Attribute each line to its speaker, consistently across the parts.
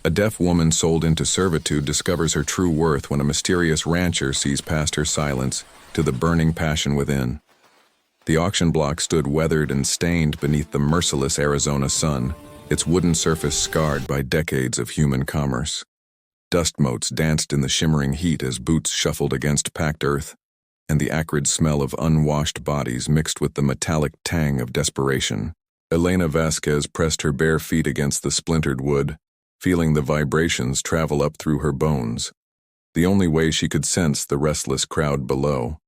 Speaker 1: A deaf woman sold into servitude discovers her true worth when a mysterious rancher sees past her silence to the burning passion within. The auction block stood weathered and stained beneath the merciless Arizona sun, its wooden surface scarred by decades of human commerce. Dust motes danced in the shimmering heat as boots shuffled against packed earth, and the acrid smell of unwashed bodies mixed with the metallic tang of desperation. Elena Vasquez pressed her bare feet against the splintered wood, feeling the vibrations travel up through her bones, the only way she could sense the restless crowd below.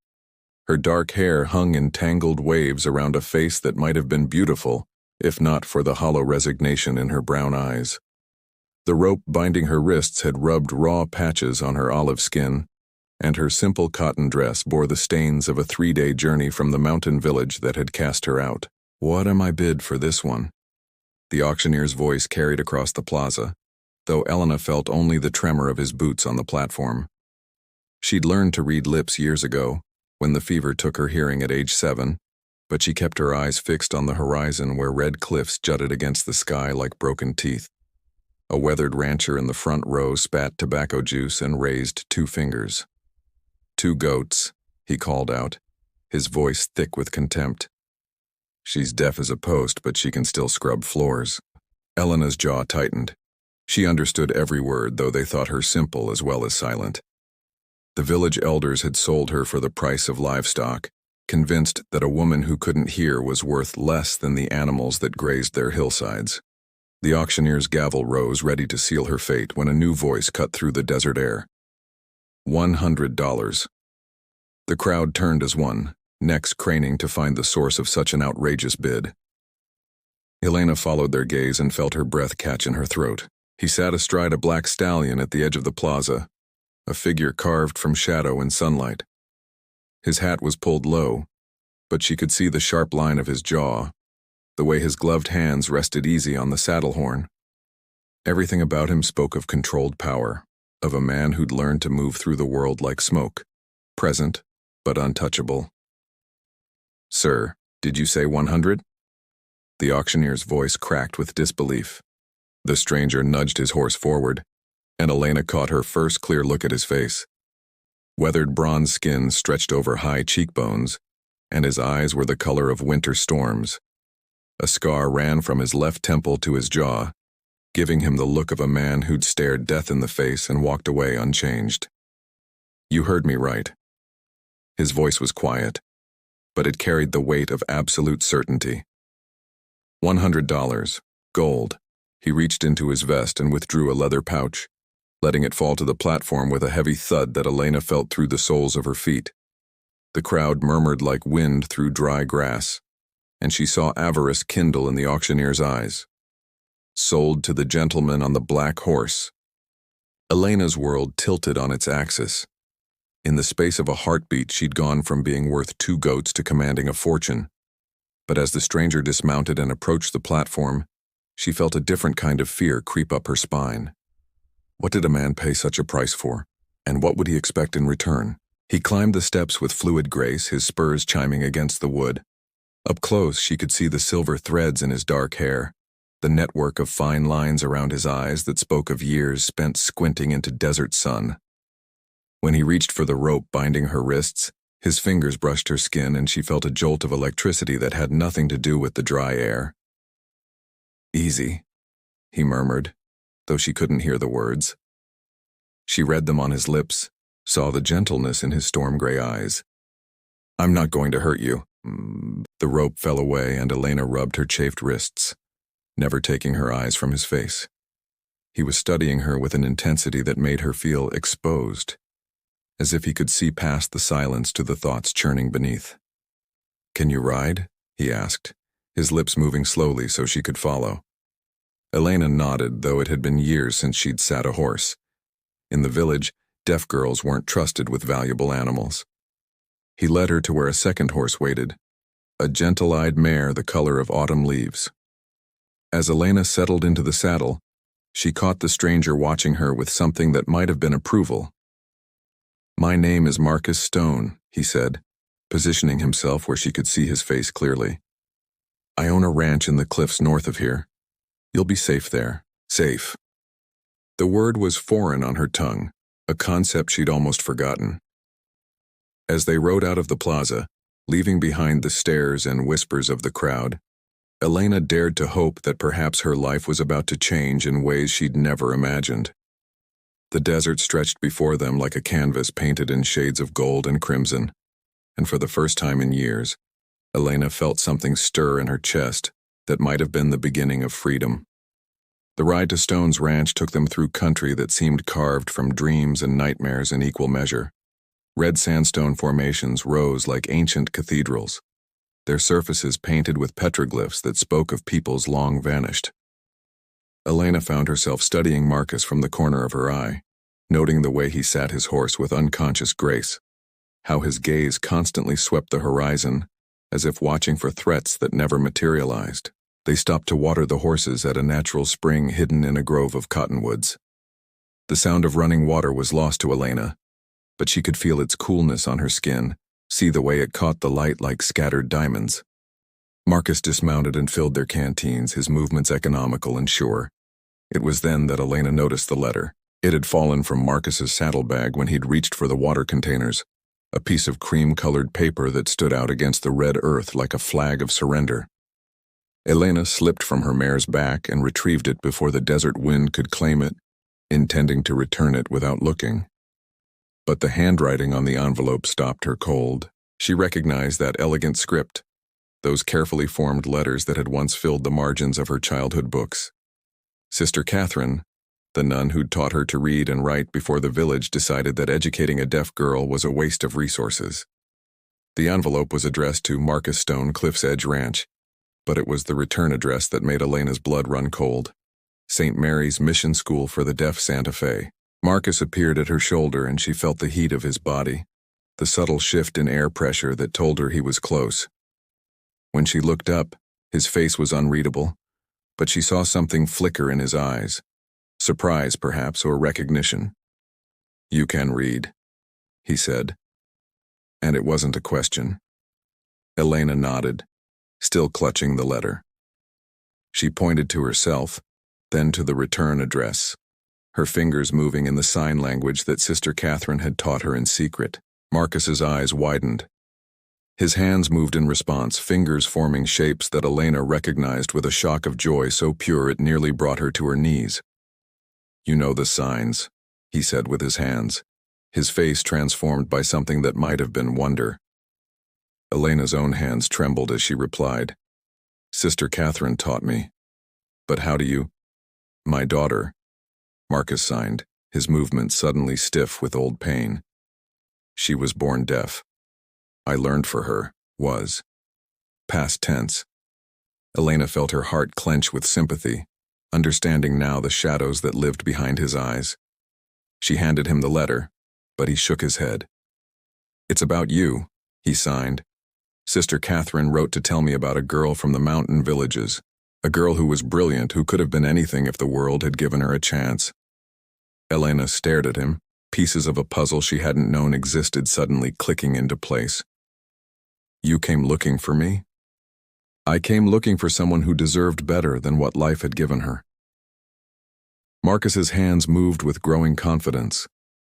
Speaker 1: Her dark hair hung in tangled waves around a face that might have been beautiful, if not for the hollow resignation in her brown eyes. The rope binding her wrists had rubbed raw patches on her olive skin, and her simple cotton dress bore the stains of a 3-day journey from the mountain village that had cast her out. "What am I bid for this one?" The auctioneer's voice carried across the plaza, though Elena felt only the tremor of his boots on the platform. She'd learned to read lips years ago, when the fever took her hearing at age 7, but she kept her eyes fixed on the horizon where red cliffs jutted against the sky like broken teeth. A weathered rancher in the front row spat tobacco juice and raised 2 fingers. "2 goats," he called out, his voice thick with contempt. "She's deaf as a post, but she can still scrub floors." Elena's jaw tightened. She understood every word, though they thought her simple as well as silent. The village elders had sold her for the price of livestock, convinced that a woman who couldn't hear was worth less than the animals that grazed their hillsides. The auctioneer's gavel rose, ready to seal her fate, when a new voice cut through the desert air. $100. The crowd turned as one, necks craning to find the source of such an outrageous bid. Elena followed their gaze and felt her breath catch in her throat. He sat astride a black stallion at the edge of the plaza, a figure carved from shadow and sunlight. His hat was pulled low, but she could see the sharp line of his jaw, the way his gloved hands rested easy on the saddle horn. Everything about him spoke of controlled power, of a man who'd learned to move through the world like smoke, present but untouchable. "Sir, did you say 100? The auctioneer's voice cracked with disbelief. The stranger nudged his horse forward, and Elena caught her first clear look at his face. Weathered bronze skin stretched over high cheekbones, and his eyes were the color of winter storms. A scar ran from his left temple to his jaw, giving him the look of a man who'd stared death in the face and walked away unchanged. "You heard me right." His voice was quiet, but it carried the weight of absolute certainty. $100, gold. He reached into his vest and withdrew a leather pouch, letting it fall to the platform with a heavy thud that Elena felt through the soles of her feet. The crowd murmured like wind through dry grass, and she saw avarice kindle in the auctioneer's eyes. "Sold to the gentleman on the black horse." Elena's world tilted on its axis. In the space of a heartbeat, she'd gone from being worth 2 goats to commanding a fortune. But as the stranger dismounted and approached the platform, she felt a different kind of fear creep up her spine. What did a man pay such a price for, and what would he expect in return? He climbed the steps with fluid grace, his spurs chiming against the wood. Up close, she could see the silver threads in his dark hair, the network of fine lines around his eyes that spoke of years spent squinting into desert sun. When he reached for the rope binding her wrists, his fingers brushed her skin and she felt a jolt of electricity that had nothing to do with the dry air. "Easy," he murmured, though she couldn't hear the words. She read them on his lips, saw the gentleness in his storm-gray eyes. "I'm not going to hurt you." The rope fell away and Elena rubbed her chafed wrists, never taking her eyes from his face. He was studying her with an intensity that made her feel exposed, as if he could see past the silence to the thoughts churning beneath. "Can you ride?" he asked, his lips moving slowly so she could follow. Elena nodded, though it had been years since she'd sat a horse. In the village, deaf girls weren't trusted with valuable animals. He led her to where a second horse waited, a gentle-eyed mare the color of autumn leaves. As Elena settled into the saddle, she caught the stranger watching her with something that might have been approval. "My name is Marcus Stone," he said, positioning himself where she could see his face clearly. "I own a ranch in the cliffs north of here. You'll be safe there. Safe." The word was foreign on her tongue, a concept she'd almost forgotten. As they rode out of the plaza, leaving behind the stares and whispers of the crowd, Elena dared to hope that perhaps her life was about to change in ways she'd never imagined. The desert stretched before them like a canvas painted in shades of gold and crimson, and for the first time in years, Elena felt something stir in her chest that might have been the beginning of freedom. The ride to Stone's ranch took them through country that seemed carved from dreams and nightmares in equal measure. Red sandstone formations rose like ancient cathedrals, their surfaces painted with petroglyphs that spoke of peoples long vanished. Elena found herself studying Marcus from the corner of her eye, noting the way he sat his horse with unconscious grace, how his gaze constantly swept the horizon, as if watching for threats that never materialized. They stopped to water the horses at a natural spring hidden in a grove of cottonwoods. The sound of running water was lost to Elena, but she could feel its coolness on her skin, see the way it caught the light like scattered diamonds. Marcus dismounted and filled their canteens, his movements economical and sure. It was then that Elena noticed the letter. It had fallen from Marcus's saddlebag when he'd reached for the water containers, a piece of cream-colored paper that stood out against the red earth like a flag of surrender. Elena slipped from her mare's back and retrieved it before the desert wind could claim it, intending to return it without looking. But the handwriting on the envelope stopped her cold. She recognized that elegant script, those carefully formed letters that had once filled the margins of her childhood books. Sister Catherine, the nun who'd taught her to read and write before the village decided that educating a deaf girl was a waste of resources. The envelope was addressed to Marcus Stone, Cliff's Edge Ranch, but it was the return address that made Elena's blood run cold. St. Mary's Mission School for the Deaf, Santa Fe. Marcus appeared at her shoulder and she felt the heat of his body, the subtle shift in air pressure that told her he was close. When she looked up, his face was unreadable, but she saw something flicker in his eyes. Surprise, perhaps, or recognition. "You can read," he said. And it wasn't a question. Elena nodded, still clutching the letter. She pointed to herself, then to the return address, her fingers moving in the sign language that Sister Catherine had taught her in secret. Marcus's eyes widened. His hands moved in response, fingers forming shapes that Elena recognized with a shock of joy so pure it nearly brought her to her knees. "You know the signs," he said with his hands, his face transformed by something that might have been wonder. Elena's own hands trembled as she replied, "Sister Catherine taught me. But how do you—" "My daughter," Marcus signed, his movements suddenly stiff with old pain. "She was born deaf. I learned for her, was." Past tense. Elena felt her heart clench with sympathy, understanding now the shadows that lived behind his eyes. She handed him the letter, but he shook his head. "It's about you," he signed. "Sister Catherine wrote to tell me about a girl from the mountain villages, a girl who was brilliant, who could have been anything if the world had given her a chance." Elena stared at him, pieces of a puzzle she hadn't known existed suddenly clicking into place. "You came looking for me?" "I came looking for someone who deserved better than what life had given her." Marcus's hands moved with growing confidence,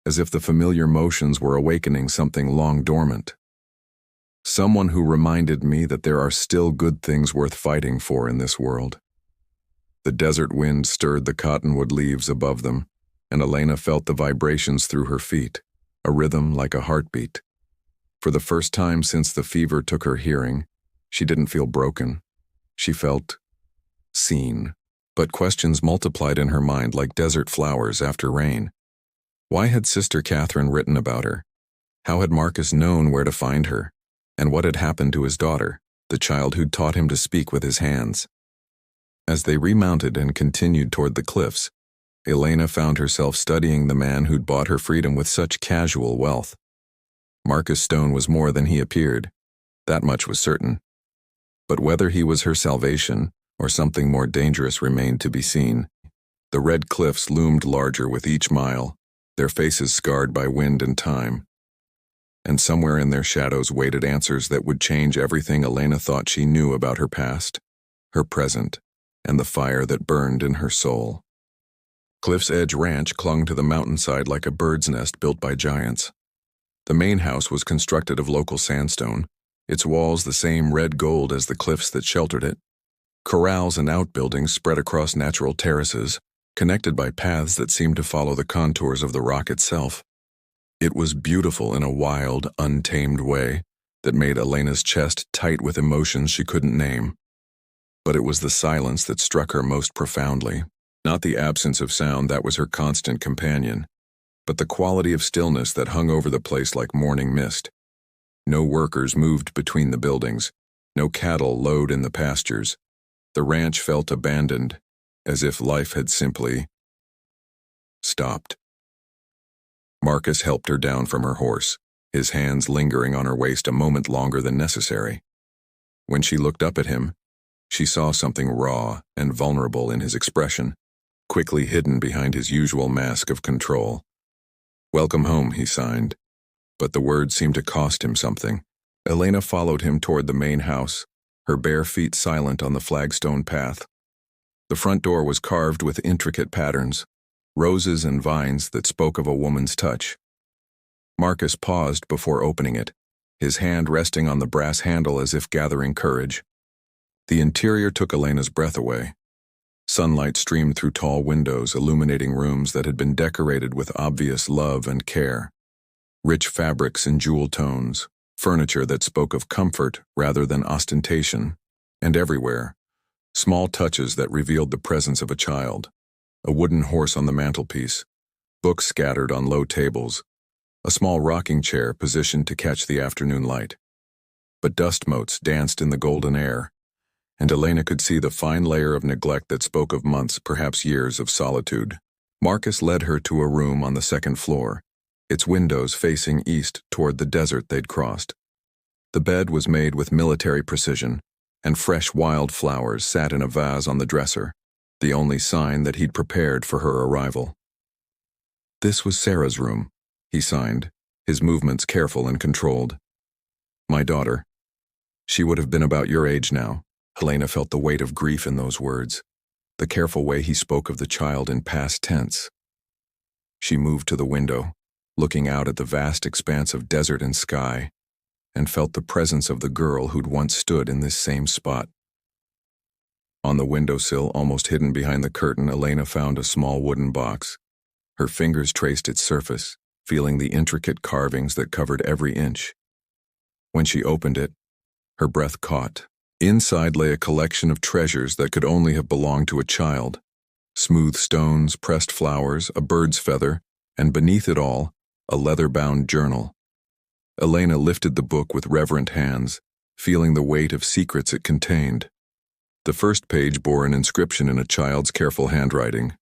Speaker 1: as if the familiar motions were awakening something long dormant. "Someone who reminded me that there are still good things worth fighting for in this world." The desert wind stirred the cottonwood leaves above them, and Elena felt the vibrations through her feet, a rhythm like a heartbeat. For the first time since the fever took her hearing, she didn't feel broken. She felt seen. But questions multiplied in her mind like desert flowers after rain. Why had Sister Catherine written about her? How had Marcus known where to find her? And what had happened to his daughter, the child who'd taught him to speak with his hands? As they remounted and continued toward the cliffs, Elena found herself studying the man who'd bought her freedom with such casual wealth. Marcus Stone was more than he appeared. That much was certain. But whether he was her salvation or something more dangerous remained to be seen. The red cliffs loomed larger with each mile, their faces scarred by wind and time. And somewhere in their shadows waited answers that would change everything Elena thought she knew about her past, her present, and the fire that burned in her soul. Cliff's Edge Ranch clung to the mountainside like a bird's nest built by giants. The main house was constructed of local sandstone, its walls the same red gold as the cliffs that sheltered it. Corrals and outbuildings spread across natural terraces, connected by paths that seemed to follow the contours of the rock itself. It was beautiful in a wild, untamed way that made Elena's chest tight with emotions she couldn't name. But it was the silence that struck her most profoundly. Not the absence of sound that was her constant companion, but the quality of stillness that hung over the place like morning mist. No workers moved between the buildings, no cattle lowed in the pastures. The ranch felt abandoned, as if life had simply stopped. Marcus helped her down from her horse, his hands lingering on her waist a moment longer than necessary. When she looked up at him, she saw something raw and vulnerable in his expression, quickly hidden behind his usual mask of control. "Welcome home," he signed, but the words seemed to cost him something. Elena followed him toward the main house, her bare feet silent on the flagstone path. The front door was carved with intricate patterns, roses and vines that spoke of a woman's touch. Marcus paused before opening it, his hand resting on the brass handle as if gathering courage. The interior took Elena's breath away. Sunlight streamed through tall windows, illuminating rooms that had been decorated with obvious love and care. Rich fabrics in jewel tones, furniture that spoke of comfort rather than ostentation, and everywhere, small touches that revealed the presence of a child. A wooden horse on the mantelpiece, books scattered on low tables, a small rocking chair positioned to catch the afternoon light. But dust motes danced in the golden air, and Elena could see the fine layer of neglect that spoke of months, perhaps years, of solitude. Marcus led her to a room on the second floor, its windows facing east toward the desert they'd crossed. The bed was made with military precision, and fresh wild flowers sat in a vase on the dresser, the only sign that he'd prepared for her arrival. "This was Sarah's room," he signed, his movements careful and controlled. "My daughter. She would have been about your age now." Helena felt the weight of grief in those words, the careful way he spoke of the child in past tense. She moved to the window, looking out at the vast expanse of desert and sky, and felt the presence of the girl who'd once stood in this same spot. On the windowsill, almost hidden behind the curtain, Elena found a small wooden box. Her fingers traced its surface, feeling the intricate carvings that covered every inch. When she opened it, her breath caught. Inside lay a collection of treasures that could only have belonged to a child. Smooth stones, pressed flowers, a bird's feather, and beneath it all, a leather-bound journal. Elena lifted the book with reverent hands, feeling the weight of secrets it contained. The first page bore an inscription in a child's careful handwriting.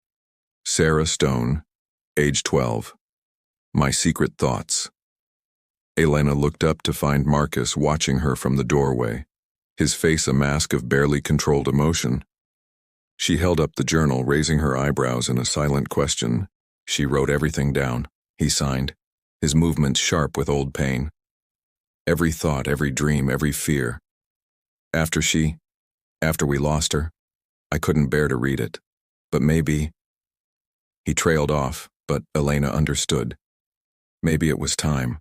Speaker 1: "Sarah Stone, age 12. My secret thoughts." Elena looked up to find Marcus watching her from the doorway, his face a mask of barely controlled emotion. She held up the journal, raising her eyebrows in a silent question. "She wrote everything down," he signed, his movements sharp with old pain. "Every thought, every dream, every fear. After we lost her, I couldn't bear to read it. But maybe—" He trailed off, but Elena understood. Maybe it was time.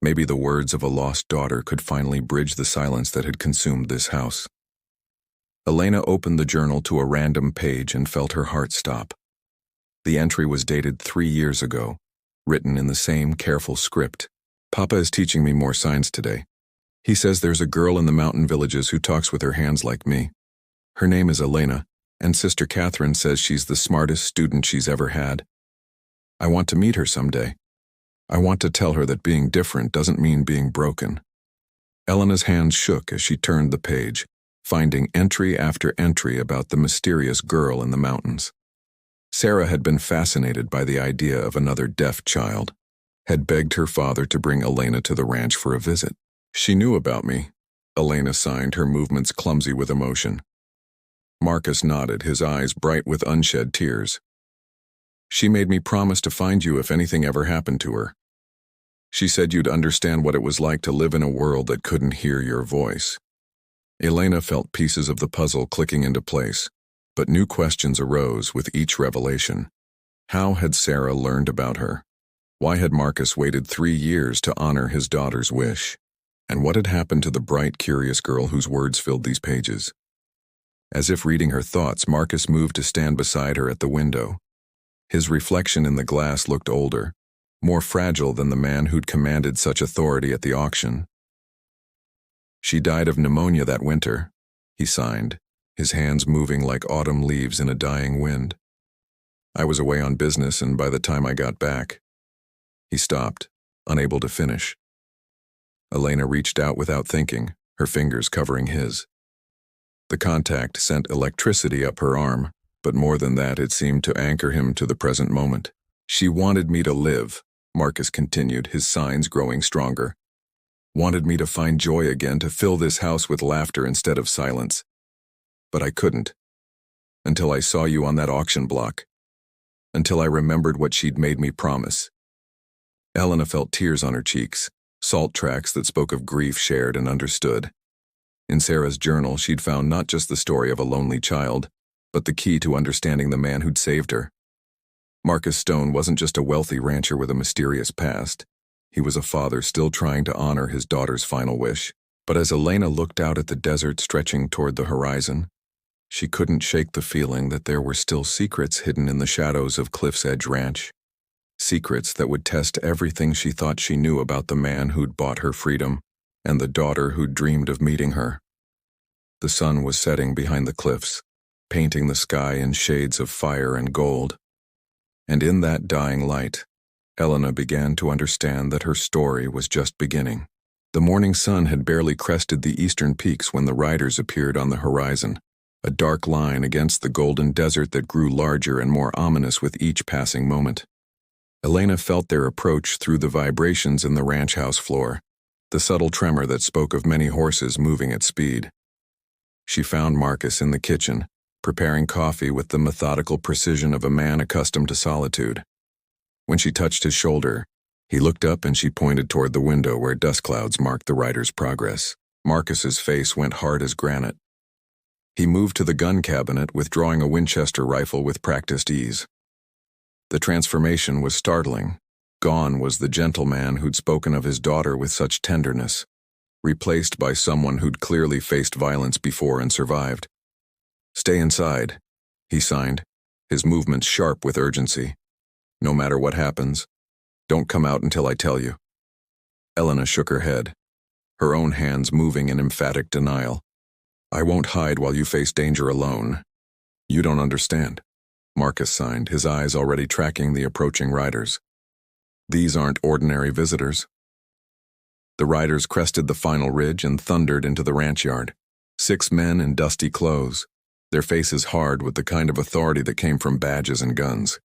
Speaker 1: Maybe the words of a lost daughter could finally bridge the silence that had consumed this house. Elena opened the journal to a random page and felt her heart stop. The entry was dated 3 years ago, written in the same careful script. "Papa is teaching me more signs today. He says there's a girl in the mountain villages who talks with her hands like me. Her name is Elena, and Sister Catherine says she's the smartest student she's ever had. I want to meet her someday. I want to tell her that being different doesn't mean being broken." Elena's hands shook as she turned the page, finding entry after entry about the mysterious girl in the mountains. Sarah had been fascinated by the idea of another deaf child, had begged her father to bring Elena to the ranch for a visit. "She knew about me," Elena signed, her movements clumsy with emotion. Marcus nodded, his eyes bright with unshed tears. "She made me promise to find you if anything ever happened to her. She said you'd understand what it was like to live in a world that couldn't hear your voice." Elena felt pieces of the puzzle clicking into place, but new questions arose with each revelation. How had Sarah learned about her? Why had Marcus waited 3 years to honor his daughter's wish? And what had happened to the bright, curious girl whose words filled these pages? As if reading her thoughts, Marcus moved to stand beside her at the window. His reflection in the glass looked older, more fragile than the man who'd commanded such authority at the auction. "She died of pneumonia that winter," he signed, his hands moving like autumn leaves in a dying wind. "I was away on business, and by the time I got back..." He stopped, unable to finish. Elena reached out without thinking, her fingers covering his. The contact sent electricity up her arm, but more than that, it seemed to anchor him to the present moment. "She wanted me to live," Marcus continued, his signs growing stronger. "Wanted me to find joy again, to fill this house with laughter instead of silence. But I couldn't. Until I saw you on that auction block. Until I remembered what she'd made me promise." Elena felt tears on her cheeks, salt tracks that spoke of grief shared and understood. In Sarah's journal, she'd found not just the story of a lonely child, but the key to understanding the man who'd saved her. Marcus Stone wasn't just a wealthy rancher with a mysterious past. He was a father still trying to honor his daughter's final wish. But as Elena looked out at the desert stretching toward the horizon, she couldn't shake the feeling that there were still secrets hidden in the shadows of Cliff's Edge Ranch. Secrets that would test everything she thought she knew about the man who'd bought her freedom and the daughter who'd dreamed of meeting her. The sun was setting behind the cliffs, painting the sky in shades of fire and gold. And in that dying light, Elena began to understand that her story was just beginning. The morning sun had barely crested the eastern peaks when the riders appeared on the horizon, a dark line against the golden desert that grew larger and more ominous with each passing moment. Elena felt their approach through the vibrations in the ranch house floor, the subtle tremor that spoke of many horses moving at speed. She found Marcus in the kitchen, preparing coffee with the methodical precision of a man accustomed to solitude. When she touched his shoulder, he looked up and she pointed toward the window where dust clouds marked the rider's progress. Marcus's face went hard as granite. He moved to the gun cabinet, withdrawing a Winchester rifle with practiced ease. The transformation was startling. Gone was the gentleman who'd spoken of his daughter with such tenderness, replaced by someone who'd clearly faced violence before and survived. "Stay inside," he signed, his movements sharp with urgency. "No matter what happens, don't come out until I tell you." Elena shook her head, her own hands moving in emphatic denial. "I won't hide while you face danger alone. You don't understand," Marcus signed, his eyes already tracking the approaching riders. "These aren't ordinary visitors." The riders crested the final ridge and thundered into the ranch yard. 6 men in dusty clothes, their faces hard with the kind of authority that came from badges and guns.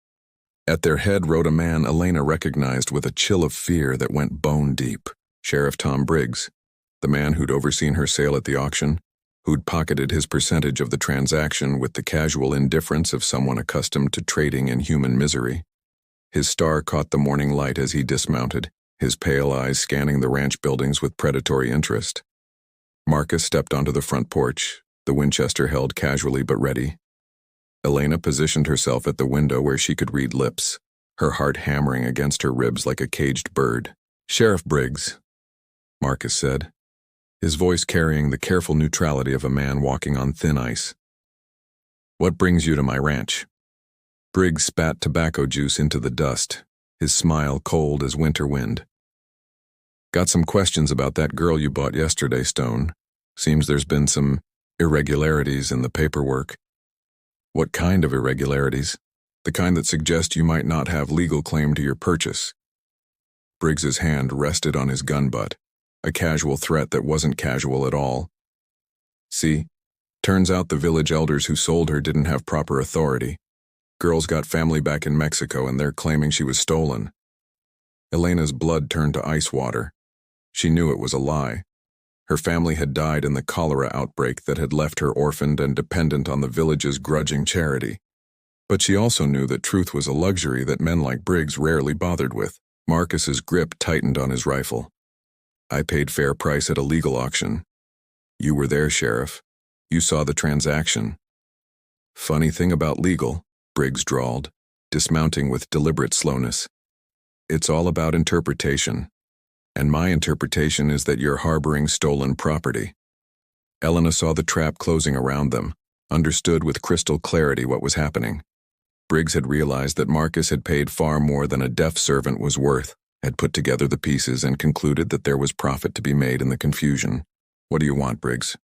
Speaker 1: At their head rode a man Elena recognized with a chill of fear that went bone deep. Sheriff Tom Briggs, the man who'd overseen her sale at the auction, who'd pocketed his percentage of the transaction with the casual indifference of someone accustomed to trading in human misery. His star caught the morning light as he dismounted, his pale eyes scanning the ranch buildings with predatory interest. Marcus stepped onto the front porch, the Winchester held casually but ready. Elena positioned herself at the window where she could read lips, her heart hammering against her ribs like a caged bird. "Sheriff Briggs," Marcus said, his voice carrying the careful neutrality of a man walking on thin ice. "What brings you to my ranch?" Briggs spat tobacco juice into the dust, his smile cold as winter wind. "Got some questions about that girl you bought yesterday, Stone. Seems there's been some irregularities in the paperwork." "What kind of irregularities?" "The kind that suggest you might not have legal claim to your purchase." Briggs's hand rested on his gun butt, a casual threat that wasn't casual at all. "See, turns out the village elders who sold her didn't have proper authority. Girl's got family back in Mexico and they're claiming she was stolen." Elena's blood turned to ice water. She knew it was a lie. Her family had died in the cholera outbreak that had left her orphaned and dependent on the village's grudging charity. But she also knew that truth was a luxury that men like Briggs rarely bothered with. Marcus's grip tightened on his rifle. "I paid fair price at a legal auction. You were there, Sheriff. You saw the transaction." "Funny thing about legal," Briggs drawled. dismounting with deliberate slowness. "It's all about interpretation. And my interpretation is that you're harboring stolen property." Elena saw the trap closing around them, understood with crystal clarity what was happening. Briggs had realized that Marcus had paid far more than a deaf servant was worth, had put together the pieces and concluded that there was profit to be made in the confusion. "What do you want, Briggs?"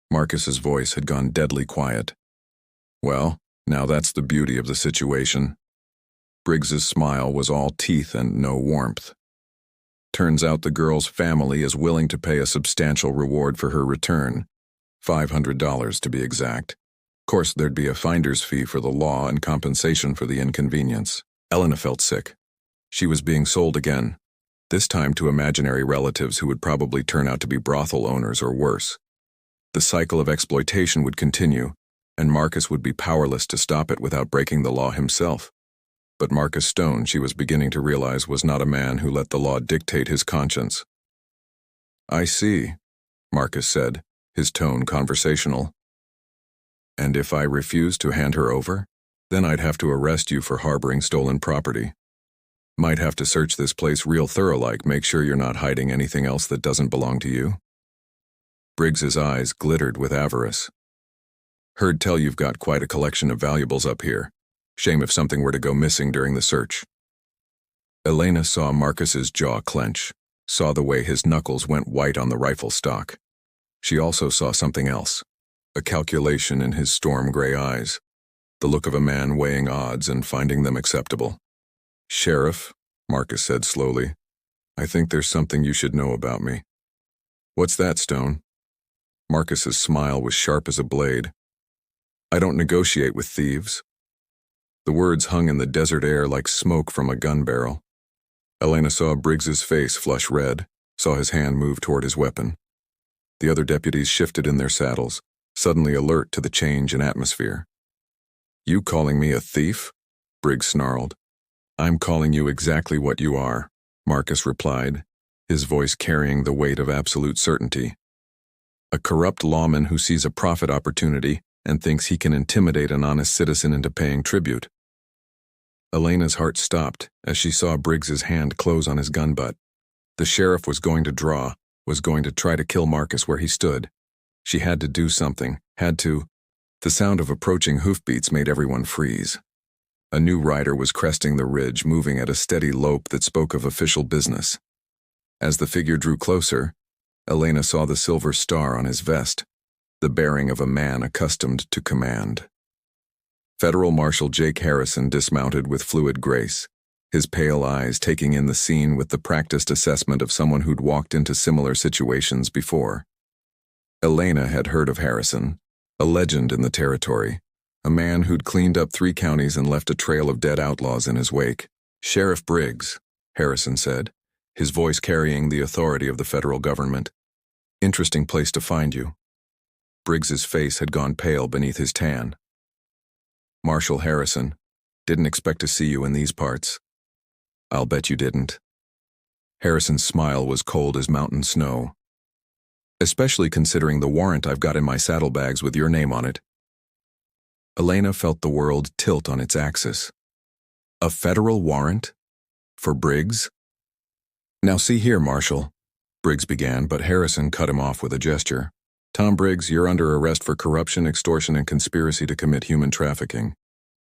Speaker 1: Marcus's voice had gone deadly quiet. "Well, now that's the beauty of the situation." Briggs's smile was all teeth and no warmth. "Turns out the girl's family is willing to pay a substantial reward for her return. $500 to be exact. Of course, there'd be a finder's fee for the law and compensation for the inconvenience." Elena felt sick. She was being sold again, this time to imaginary relatives who would probably turn out to be brothel owners or worse. The cycle of exploitation would continue, and Marcus would be powerless to stop it without breaking the law himself. But Marcus Stone, she was beginning to realize, was not a man who let the law dictate his conscience. "I see," Marcus said, his tone conversational. "And if I refuse to hand her over, then I'd have to arrest you for harboring stolen property. Might have to search this place real thorough-like, make sure you're not hiding anything else that doesn't belong to you." Briggs's eyes glittered with avarice. "Heard tell you've got quite a collection of valuables up here. Shame if something were to go missing during the search." Elena saw Marcus's jaw clench, saw the way his knuckles went white on the rifle stock. She also saw something else, a calculation in his storm-gray eyes, the look of a man weighing odds and finding them acceptable. "Sheriff," Marcus said slowly, "I think there's something you should know about me." "What's that, Stone?" Marcus's smile was sharp as a blade. "I don't negotiate with thieves." The words hung in the desert air like smoke from a gun barrel. Elena saw Briggs's face flush red, saw his hand move toward his weapon. The other deputies shifted in their saddles, suddenly alert to the change in atmosphere. "You calling me a thief?" Briggs snarled. "I'm calling you exactly what you are," Marcus replied, his voice carrying the weight of absolute certainty. "A corrupt lawman who sees a profit opportunity and thinks he can intimidate an honest citizen into paying tribute." Elena's heart stopped as she saw Briggs's hand close on his gun butt. The sheriff was going to draw, was going to try to kill Marcus where he stood. She had to do something, had to. The sound of approaching hoofbeats made everyone freeze. A new rider was cresting the ridge, moving at a steady lope that spoke of official business. As the figure drew closer, Elena saw the silver star on his vest, the bearing of a man accustomed to command. Federal Marshal Jake Harrison dismounted with fluid grace, his pale eyes taking in the scene with the practiced assessment of someone who'd walked into similar situations before. Elena had heard of Harrison, a legend in the territory, a man who'd cleaned up 3 counties and left a trail of dead outlaws in his wake. "Sheriff Briggs," Harrison said, his voice carrying the authority of the federal government. "Interesting place to find you." Briggs's face had gone pale beneath his tan. "Marshal Harrison, didn't expect to see you in these parts." "I'll bet you didn't." Harrison's smile was cold as mountain snow. "Especially considering the warrant I've got in my saddlebags with your name on it." Elena felt the world tilt on its axis. A federal warrant? For Briggs? "Now see here, Marshal," Briggs began, but Harrison cut him off with a gesture. "Tom Briggs, you're under arrest for corruption, extortion, and conspiracy to commit human trafficking.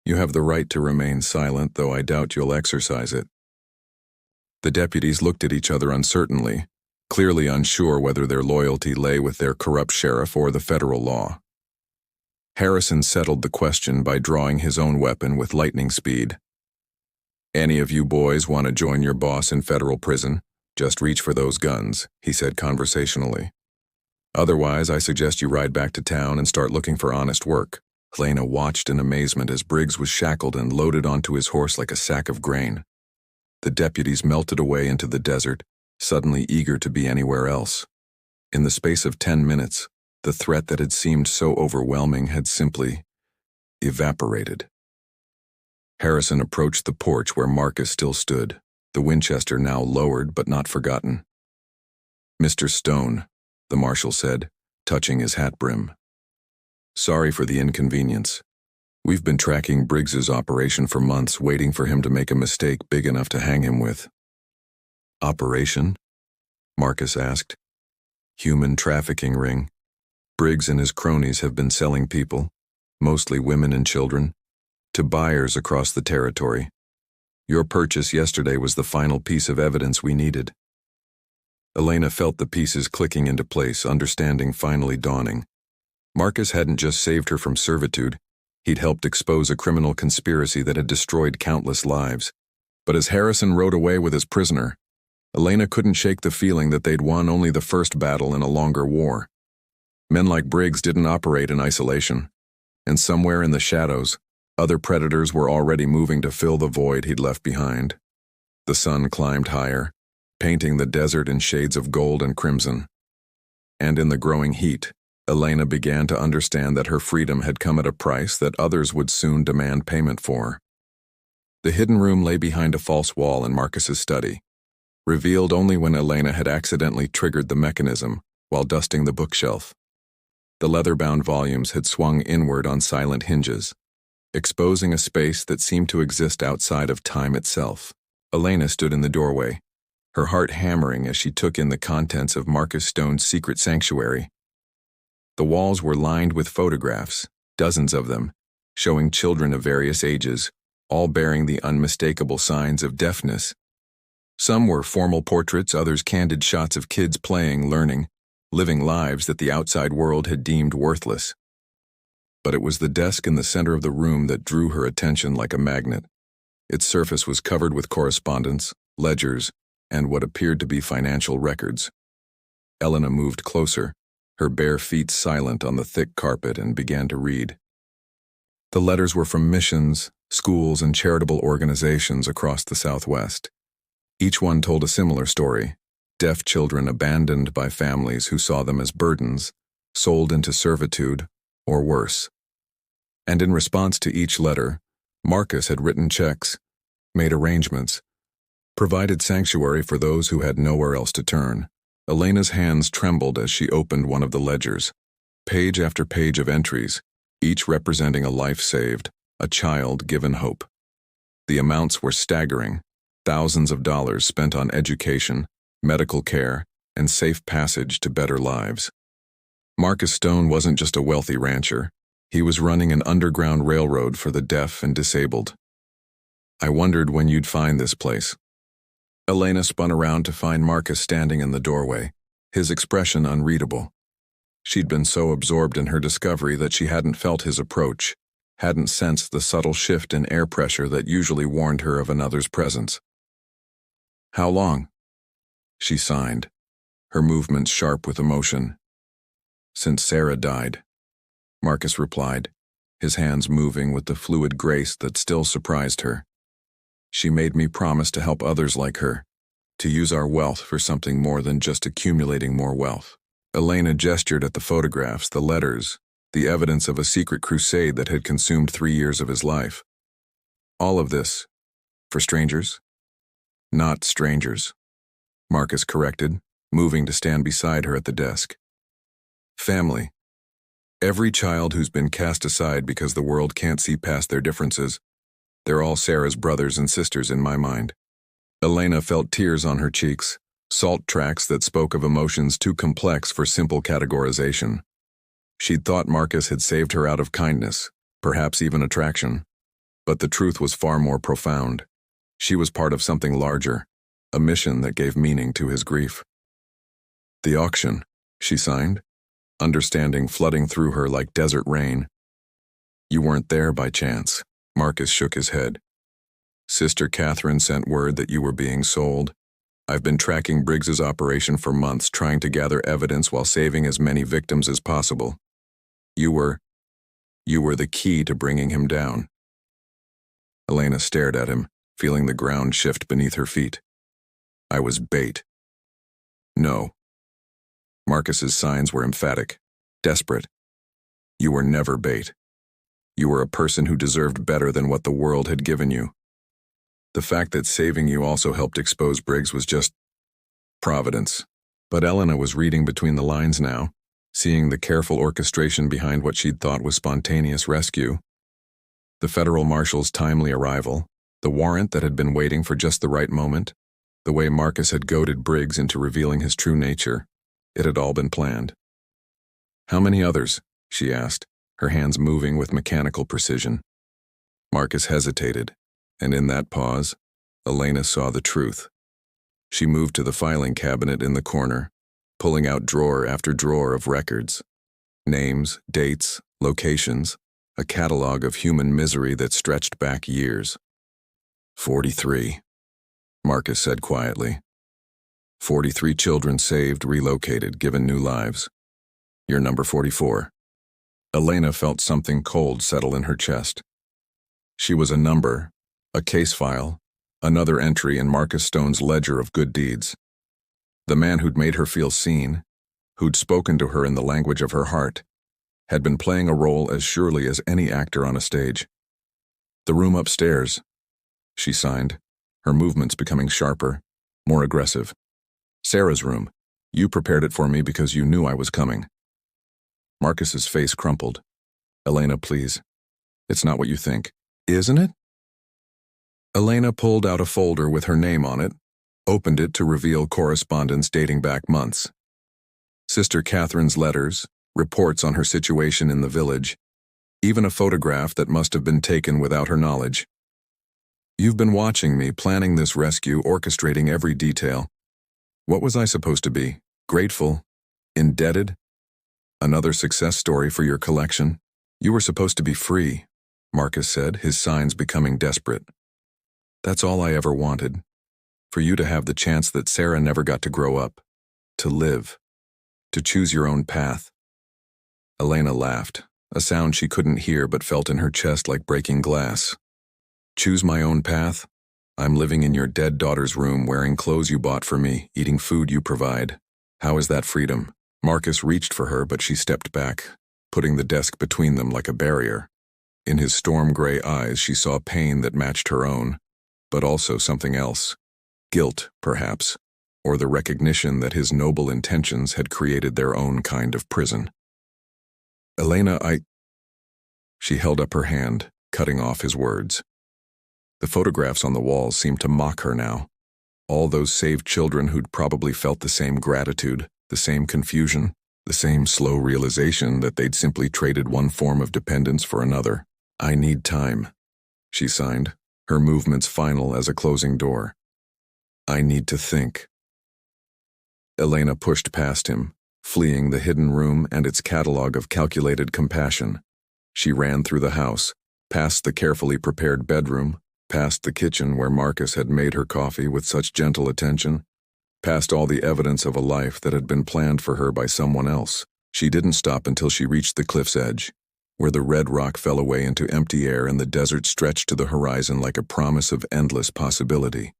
Speaker 1: You have the right to remain silent, though I doubt you'll exercise it." The deputies looked at each other uncertainly, clearly unsure whether their loyalty lay with their corrupt sheriff or the federal law. Harrison settled the question by drawing his own weapon with lightning speed. "Any of you boys want to join your boss in federal prison? Just reach for those guns," he said conversationally. "Otherwise, I suggest you ride back to town and start looking for honest work." Elena watched in amazement as Briggs was shackled and loaded onto his horse like a sack of grain. The deputies melted away into the desert, suddenly eager to be anywhere else. In the space of 10 minutes, the threat that had seemed so overwhelming had simply evaporated. Harrison approached the porch where Marcus still stood, the Winchester now lowered but not forgotten. "Mr. Stone," the marshal said, touching his hat brim. "Sorry for the inconvenience. We've been tracking Briggs's operation for months, waiting for him to make a mistake big enough to hang him with. Operation? Marcus asked. Human trafficking ring. Briggs and his cronies have been selling people, mostly women and children, to buyers across the territory. Your purchase yesterday was the final piece of evidence we needed. Elena felt the pieces clicking into place, understanding finally dawning. Marcus hadn't just saved her from servitude, he'd helped expose a criminal conspiracy that had destroyed countless lives. But as Harrison rode away with his prisoner, Elena couldn't shake the feeling that they'd won only the first battle in a longer war. Men like Briggs didn't operate in isolation, and somewhere in the shadows, other predators were already moving to fill the void he'd left behind. The sun climbed higher, painting the desert in shades of gold and crimson. And in the growing heat, Elena began to understand that her freedom had come at a price that others would soon demand payment for. The hidden room lay behind a false wall in Marcus's study, revealed only when Elena had accidentally triggered the mechanism while dusting the bookshelf. The leather-bound volumes had swung inward on silent hinges, exposing a space that seemed to exist outside of time itself. Elena stood in the doorway, her heart hammering as she took in the contents of Marcus Stone's secret sanctuary. The walls were lined with photographs, dozens of them, showing children of various ages, all bearing the unmistakable signs of deafness. Some were formal portraits, others candid shots of kids playing, learning, living lives that the outside world had deemed worthless. But it was the desk in the center of the room that drew her attention like a magnet. Its surface was covered with correspondence, ledgers, and what appeared to be financial records. Elena moved closer, her bare feet silent on the thick carpet, and began to read. The letters were from missions, schools, and charitable organizations across the Southwest. Each one told a similar story: deaf children abandoned by families who saw them as burdens, sold into servitude, or worse. And in response to each letter, Marcus had written checks, made arrangements, provided sanctuary for those who had nowhere else to turn. Elena's hands trembled as she opened one of the ledgers. Page after page of entries, each representing a life saved, a child given hope. The amounts were staggering: thousands of dollars spent on education, medical care, and safe passage to better lives. Marcus Stone wasn't just a wealthy rancher. He was running an underground railroad for the deaf and disabled. I wondered when you'd find this place. Elena spun around to find Marcus standing in the doorway, his expression unreadable. She'd been so absorbed in her discovery that she hadn't felt his approach, hadn't sensed the subtle shift in air pressure that usually warned her of another's presence. How long? She signed, her movements sharp with emotion. Since Sarah died, Marcus replied, his hands moving with the fluid grace that still surprised her. She made me promise to help others like her, to use our wealth for something more than just accumulating more wealth. Elena gestured at the photographs, the letters, the evidence of a secret crusade that had consumed 3 years of his life. All of this, for strangers? Not strangers, Marcus corrected, moving to stand beside her at the desk. Family. Every child who's been cast aside because the world can't see past their differences. They're all Sarah's brothers and sisters in my mind. Elena felt tears on her cheeks, salt tracks that spoke of emotions too complex for simple categorization. She'd thought Marcus had saved her out of kindness, perhaps even attraction. But the truth was far more profound. She was part of something larger, a mission that gave meaning to his grief. The auction, she signed, understanding flooding through her like desert rain. You weren't there by chance. Marcus shook his head. Sister Catherine sent word that you were being sold. I've been tracking Briggs's operation for months, trying to gather evidence while saving as many victims as possible. You were the key to bringing him down. Elena stared at him, feeling the ground shift beneath her feet. I was bait. No. Marcus's signs were emphatic, desperate. You were never bait. You were a person who deserved better than what the world had given you. The fact that saving you also helped expose Briggs was just providence. But Elena was reading between the lines now, seeing the careful orchestration behind what she'd thought was spontaneous rescue. The federal marshal's timely arrival, the warrant that had been waiting for just the right moment, the way Marcus had goaded Briggs into revealing his true nature, it had all been planned. "How many others?" she asked, her hands moving with mechanical precision. Marcus hesitated, and in that pause, Elena saw the truth. She moved to the filing cabinet in the corner, pulling out drawer after drawer of records. Names, dates, locations, a catalog of human misery that stretched back years. 43, Marcus said quietly. 43 children saved, relocated, given new lives. You're number 44. Elena felt something cold settle in her chest. She was a number, a case file, another entry in Marcus Stone's ledger of good deeds. The man who'd made her feel seen, who'd spoken to her in the language of her heart, had been playing a role as surely as any actor on a stage. "The room upstairs," she signed, her movements becoming sharper, more aggressive. "Sarah's room. You prepared it for me because you knew I was coming." Marcus's face crumpled. "Elena, please. It's not what you think. Isn't it?" Elena pulled out a folder with her name on it, opened it to reveal correspondence dating back months. Sister Catherine's letters, reports on her situation in the village, even a photograph that must have been taken without her knowledge. "You've been watching me, planning this rescue, orchestrating every detail. What was I supposed to be? Grateful? Indebted? Another success story for your collection? You were supposed to be free," Marcus said, his signs becoming desperate. "That's all I ever wanted. For you to have the chance that Sarah never got to grow up. To live. To choose your own path." Elena laughed, a sound she couldn't hear but felt in her chest like breaking glass. "Choose my own path? I'm living in your dead daughter's room, wearing clothes you bought for me, eating food you provide. How is that freedom?" Marcus reached for her, but she stepped back, putting the desk between them like a barrier. In his storm-gray eyes she saw pain that matched her own, but also something else. Guilt, perhaps, or the recognition that his noble intentions had created their own kind of prison. "Elena, She held up her hand, cutting off his words. The photographs on the walls seemed to mock her now. All those saved children who'd probably felt the same gratitude, the same confusion, the same slow realization that they'd simply traded one form of dependence for another. "I need time," she signed, her movements final as a closing door. "I need to think." Elena pushed past him, fleeing the hidden room and its catalog of calculated compassion. She ran through the house, past the carefully prepared bedroom, past the kitchen where Marcus had made her coffee with such gentle attention, past all the evidence of a life that had been planned for her by someone else. She didn't stop until she reached the cliff's edge, where the red rock fell away into empty air and the desert stretched to the horizon like a promise of endless possibility.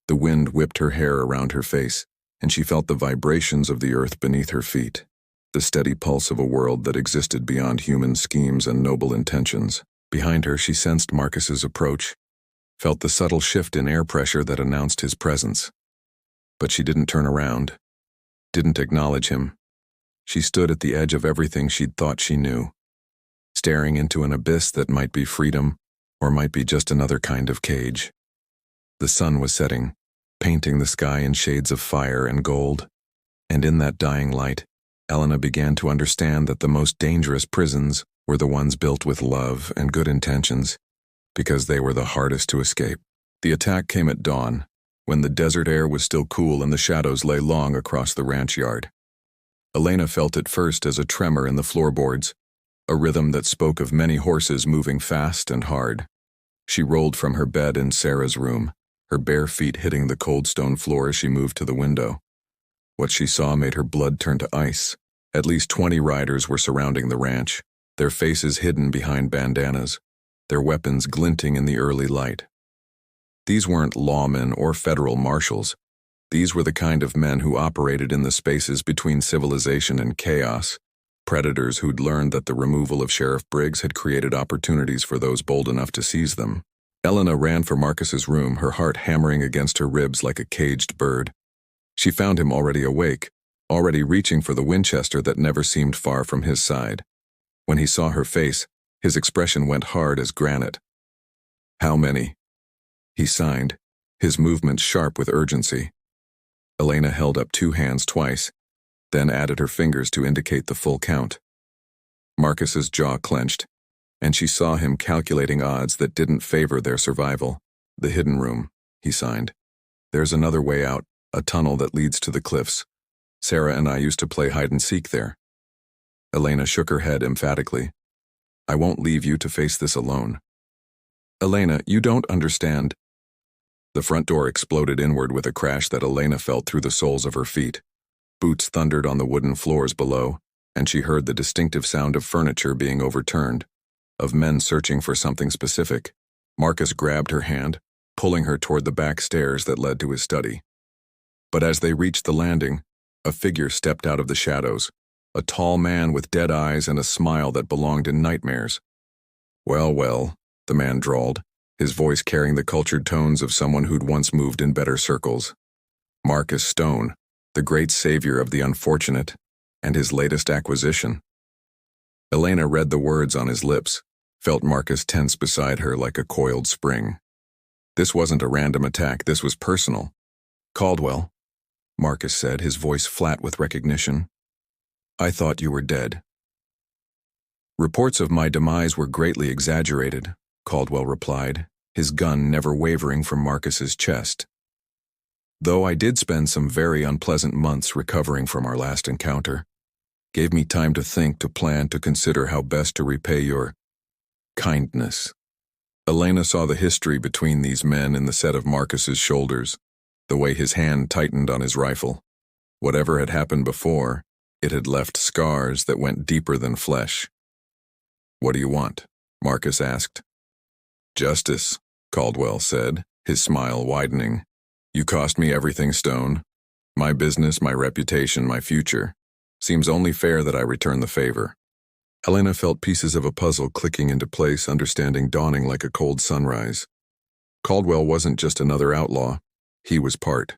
Speaker 1: The wind whipped her hair around her face, and she felt the vibrations of the earth beneath her feet, the steady pulse of a world that existed beyond human schemes and noble intentions. Behind her, she sensed Marcus's approach, felt the subtle shift in air pressure that announced his presence. But she didn't turn around, didn't acknowledge him. She stood at the edge of everything she'd thought she knew, staring into an abyss that might be freedom or might be just another kind of cage. The sun was setting, painting the sky in shades of fire and gold, and in that dying light, Elena began to understand that the most dangerous prisons were the ones built with love and good intentions, because they were the hardest to escape. The attack came at dawn, when the desert air was still cool and the shadows lay long across the ranch yard. Elena felt it first as a tremor in the floorboards, a rhythm that spoke of many horses moving fast and hard. She rolled from her bed in Sarah's room, her bare feet hitting the cold stone floor as she moved to the window. What she saw made her blood turn to ice. At least 20 riders were surrounding the ranch, their faces hidden behind bandanas, their weapons glinting in the early light. These weren't lawmen or federal marshals. These were the kind of men who operated in the spaces between civilization and chaos, predators who'd learned that the removal of Sheriff Briggs had created opportunities for those bold enough to seize them. Elena ran for Marcus's room, her heart hammering against her ribs like a caged bird. She found him already awake, already reaching for the Winchester that never seemed far from his side. When he saw her face, His expression went hard as granite. How many? He signed, his movements sharp with urgency. Elena held up 2 hands twice, then added her fingers to indicate the full count. Marcus's jaw clenched, and she saw him calculating odds that didn't favor their survival. The hidden room, he signed. There's another way out, a tunnel that leads to the cliffs. Sarah and I used to play hide-and-seek there. Elena shook her head emphatically. I won't leave you to face this alone. Elena, you don't understand. The front door exploded inward with a crash that Elena felt through the soles of her feet. Boots thundered on the wooden floors below, and she heard the distinctive sound of furniture being overturned, of men searching for something specific. Marcus grabbed her hand, pulling her toward the back stairs that led to his study. But as they reached the landing, a figure stepped out of the shadows, a tall man with dead eyes and a smile that belonged in nightmares. Well, well, the man drawled, his voice carrying the cultured tones of someone who'd once moved in better circles. Marcus Stone, the great savior of the unfortunate, and his latest acquisition. Elena read the words on his lips, felt Marcus tense beside her like a coiled spring. This wasn't a random attack, this was personal. Caldwell, Marcus said, his voice flat with recognition. I thought you were dead. Reports of my demise were greatly exaggerated, Caldwell replied, his gun never wavering from Marcus's chest. Though I did spend some very unpleasant months recovering from our last encounter, gave me time to think, to plan, to consider how best to repay your kindness. Elena saw the history between these men in the set of Marcus's shoulders, the way his hand tightened on his rifle. Whatever had happened before, it had left scars that went deeper than flesh. What do you want? Marcus asked. Justice, Caldwell said, his smile widening. You cost me everything, Stone. My business, my reputation, my future. Seems only fair that I return the favor. Elena felt pieces of a puzzle clicking into place, understanding dawning like a cold sunrise. Caldwell wasn't just another outlaw. He was part.